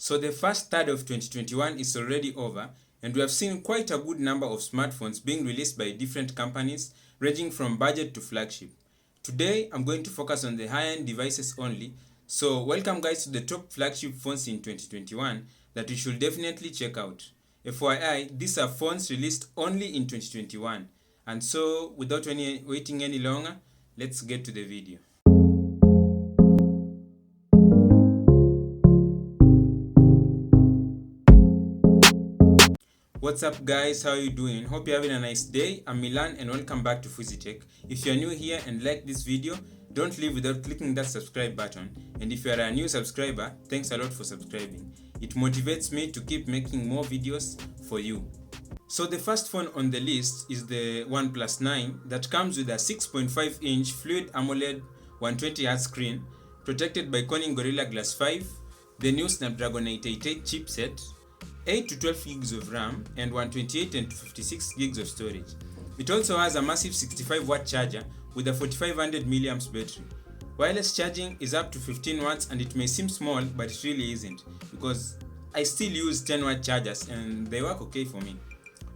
So the first third of 2021 is already over, and we have seen quite a good number of smartphones being released by different companies, ranging from budget to flagship. Today, I'm going to focus on the high-end devices only. So welcome guys to the top flagship phones in 2021 that you should definitely check out. FYI, these are phones released only in 2021. And so, without waiting any longer, let's get to the video. What's up guys, how are you doing? Hope you're having a nice day. I'm Milan and welcome back to Fuzitech. If you're new here and like this video, don't leave without clicking that subscribe button. And if you're a new subscriber, thanks a lot for subscribing. It motivates me to keep making more videos for you. So the first phone on the list is the Oneplus 9 that comes with a 6.5-inch Fluid AMOLED 120Hz screen, protected by Corning Gorilla Glass 5, the new Snapdragon 888 chipset, 8 to 12 gigs of RAM, and 128 and 256 gigs of storage. It also has a massive 65-watt charger with a 4500 mAh battery. Wireless charging is up to 15 watts and it may seem small, but it really isn't, because I still use 10-watt chargers and they work okay for me.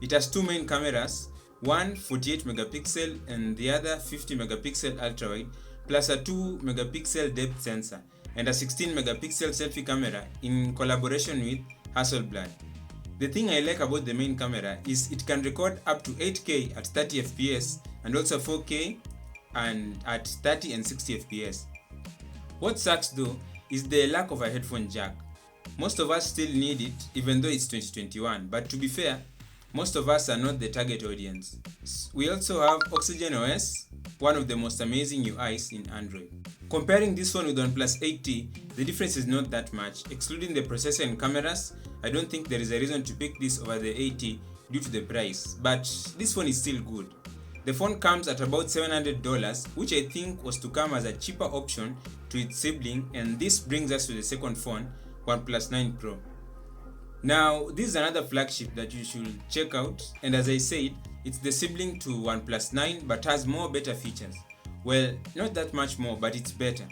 It has two main cameras, one 48 megapixel and the other 50 megapixel ultrawide, plus a 2 megapixel depth sensor and a 16 megapixel selfie camera in collaboration with Hasselblad. The thing I like about the main camera is it can record up to 8K at 30 fps and also 4K and at 30 and 60 fps. What sucks though is the lack of a headphone jack. Most of us still need it even though it's 2021, but to be fair, most of us are not the target audience. We also have Oxygen OS, one of the most amazing UIs in Android. Comparing this one with OnePlus 8T, the difference is not that much. Excluding the processor and cameras, I don't think there is a reason to pick this over the 8T due to the price, but this one is still good. The phone comes at about $700, which I think was to come as a cheaper option to its sibling, and this brings us to the second phone, OnePlus 9 Pro. Now, this is another flagship that you should check out, and as I said, it's the sibling to OnePlus 9 but has more better features. Well, not that much more, but it's better.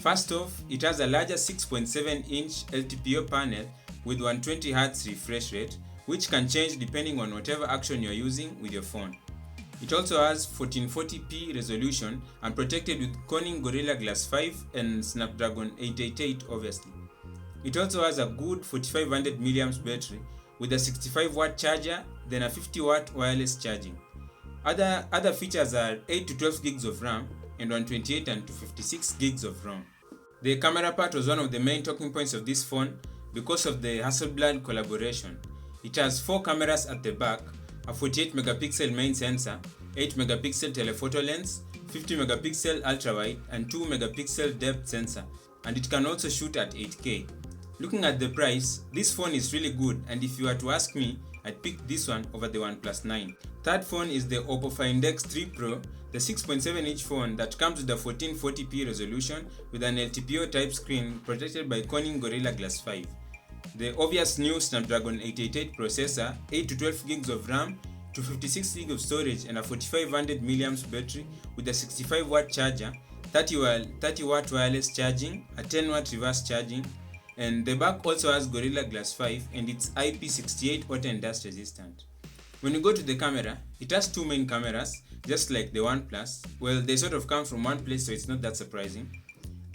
First off, it has a larger 6.7-inch LTPO panel with 120Hz refresh rate, which can change depending on whatever action you're using with your phone. It also has 1440p resolution and protected with Corning Gorilla Glass 5 and Snapdragon 888 obviously. It also has a good 4500 mAh battery with a 65-watt charger, then a 50-watt wireless charging. Other features are 8 to 12 gigs of RAM and 128 and 256 gigs of ROM. The camera part was one of the main talking points of this phone because of the Hasselblad collaboration. It has 4 cameras at the back, a 48 megapixel main sensor, 8 megapixel telephoto lens, 50 megapixel ultrawide and 2 megapixel depth sensor, and it can also shoot at 8K. Looking at the price, this phone is really good, and if you were to ask me, I'd pick this one over the OnePlus 9. Third phone is the Oppo Find X3 Pro, the 6.7-inch phone that comes with a 1440p resolution with an LTPO type screen protected by Corning Gorilla Glass 5. The obvious new Snapdragon 888 processor, 8 to 12 gigs of RAM, 256 gigs of storage and a 4500 mAh battery with a 65-watt charger, 30-watt wireless charging, a 10-watt reverse charging, and the back also has Gorilla Glass 5 and it's IP68 water and dust resistant. When you go to the camera, it has two main cameras, just like the OnePlus. Well, they sort of come from one place, so it's not that surprising.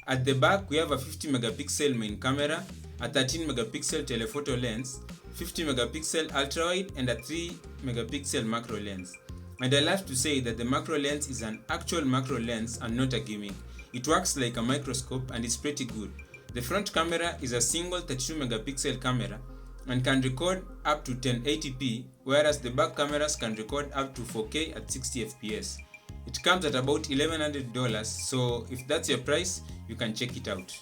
At the back, we have a 50 megapixel main camera, a 13 megapixel telephoto lens, 50 megapixel ultrawide and a 3 megapixel macro lens. And I love to say that the macro lens is an actual macro lens and not a gimmick. It works like a microscope and it's pretty good. The front camera is a single 32 megapixel camera and can record up to 1080p, whereas the back cameras can record up to 4K at 60 fps. It comes at about $1,100, so if that's your price, you can check it out.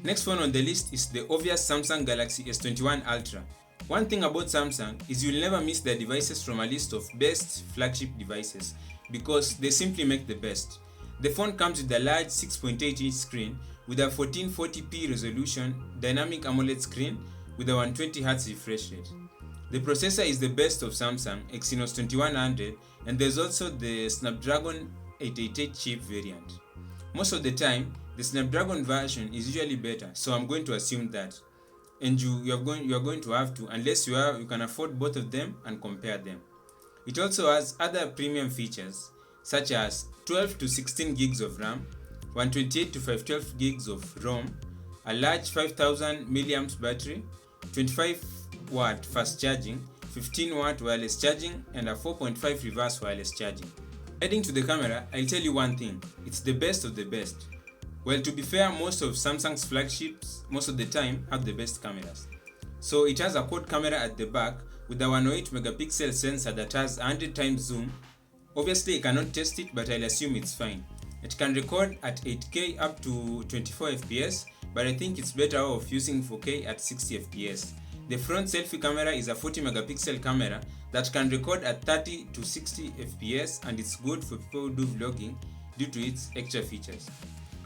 Next phone on the list is the obvious Samsung Galaxy S21 Ultra. One thing about Samsung is you'll never miss their devices from a list of best flagship devices because they simply make the best. The phone comes with a large 6.8-inch screen with a 1440p resolution dynamic AMOLED screen with a 120Hz refresh rate. The processor is the best of Samsung, Exynos 2100, and there's also the Snapdragon 888 chip variant. Most of the time, the Snapdragon version is usually better, so I'm going to assume that. and you are going to have to, unless you can afford both of them, and compare them. It also has other premium features such as 12 to 16 gigs of RAM, 128 to 512 gigs of ROM, a large 5000 milliamps battery, 25 watt fast charging, 15 watt wireless charging, and a 4.5 reverse wireless charging. Heading to the camera, I'll tell you one thing, it's the best of the best. Well, to be fair, most of Samsung's flagships most of the time have the best cameras. So it has a quad camera at the back with a 108 megapixel sensor that has 100 times zoom. Obviously I cannot test it, but I'll assume it's fine. It can record at 8K up to 24 fps, but I think it's better off using 4K at 60 fps. The front selfie camera is a 40 megapixel camera that can record at 30 to 60 fps, and it's good for people who do vlogging due to its extra features.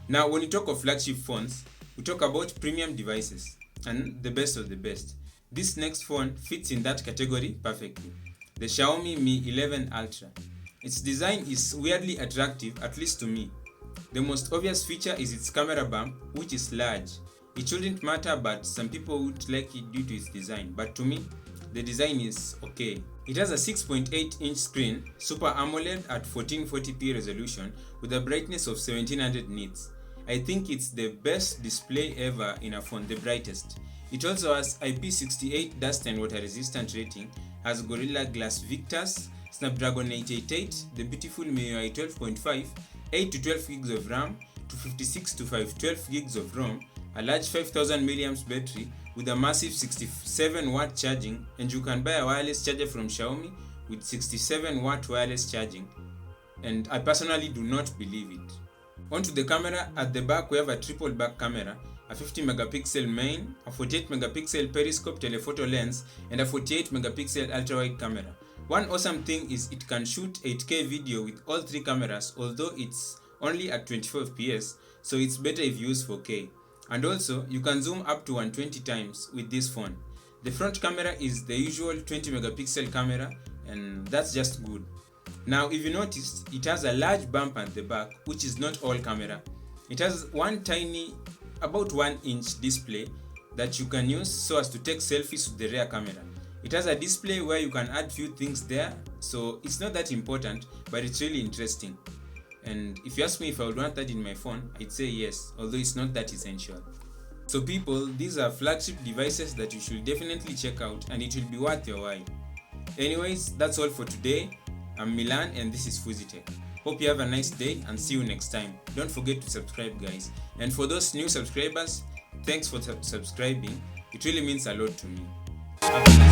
Now, when we talk of flagship phones, we talk about premium devices and the best of the best. This next phone fits in that category perfectly. The Xiaomi Mi 11 Ultra. Its design is weirdly attractive, at least to me. The most obvious feature is its camera bump, which is large. It shouldn't matter, but some people would like it due to its design, but to me, the design is okay. It has a 6.8 inch screen, Super AMOLED at 1440p resolution with a brightness of 1700 nits. I think it's the best display ever in a phone, the brightest. It also has IP68 dust and water resistant rating, has Gorilla Glass Victus, Snapdragon 888, the beautiful MIUI 12.5, 8 to 12 gigs of RAM, to 56 to 512 gigs of ROM, a large 5000 milliamps battery with a massive 67 watt charging, and you can buy a wireless charger from Xiaomi with 67 watt wireless charging, and I personally do not believe it. Onto the camera, at the back we have a triple back camera, a 50 megapixel main, a 48 megapixel periscope telephoto lens, and a 48 megapixel ultra wide camera. One awesome thing is it can shoot 8K video with all three cameras, although it's only at 24 fps, so it's better if you use 4K. And also, you can zoom up to 120 times with this phone. The front camera is the usual 20 megapixel camera, and that's just good. Now, if you noticed, it has a large bump at the back, which is not all camera. It has one tiny, about 1 inch display that you can use so as to take selfies with the rear camera. It has a display where you can add few things there, so it's not that important, but it's really interesting. And if you ask me if I would want that in my phone, I'd say yes, although it's not that essential. So people, these are flagship devices that you should definitely check out, and it will be worth your while. Anyways, that's all for today. I'm Milan and this is FuzzyTech. Hope you have a nice day and see you next time. Don't forget to subscribe, guys. And for those new subscribers, thanks for subscribing. It really means a lot to me. Have a nice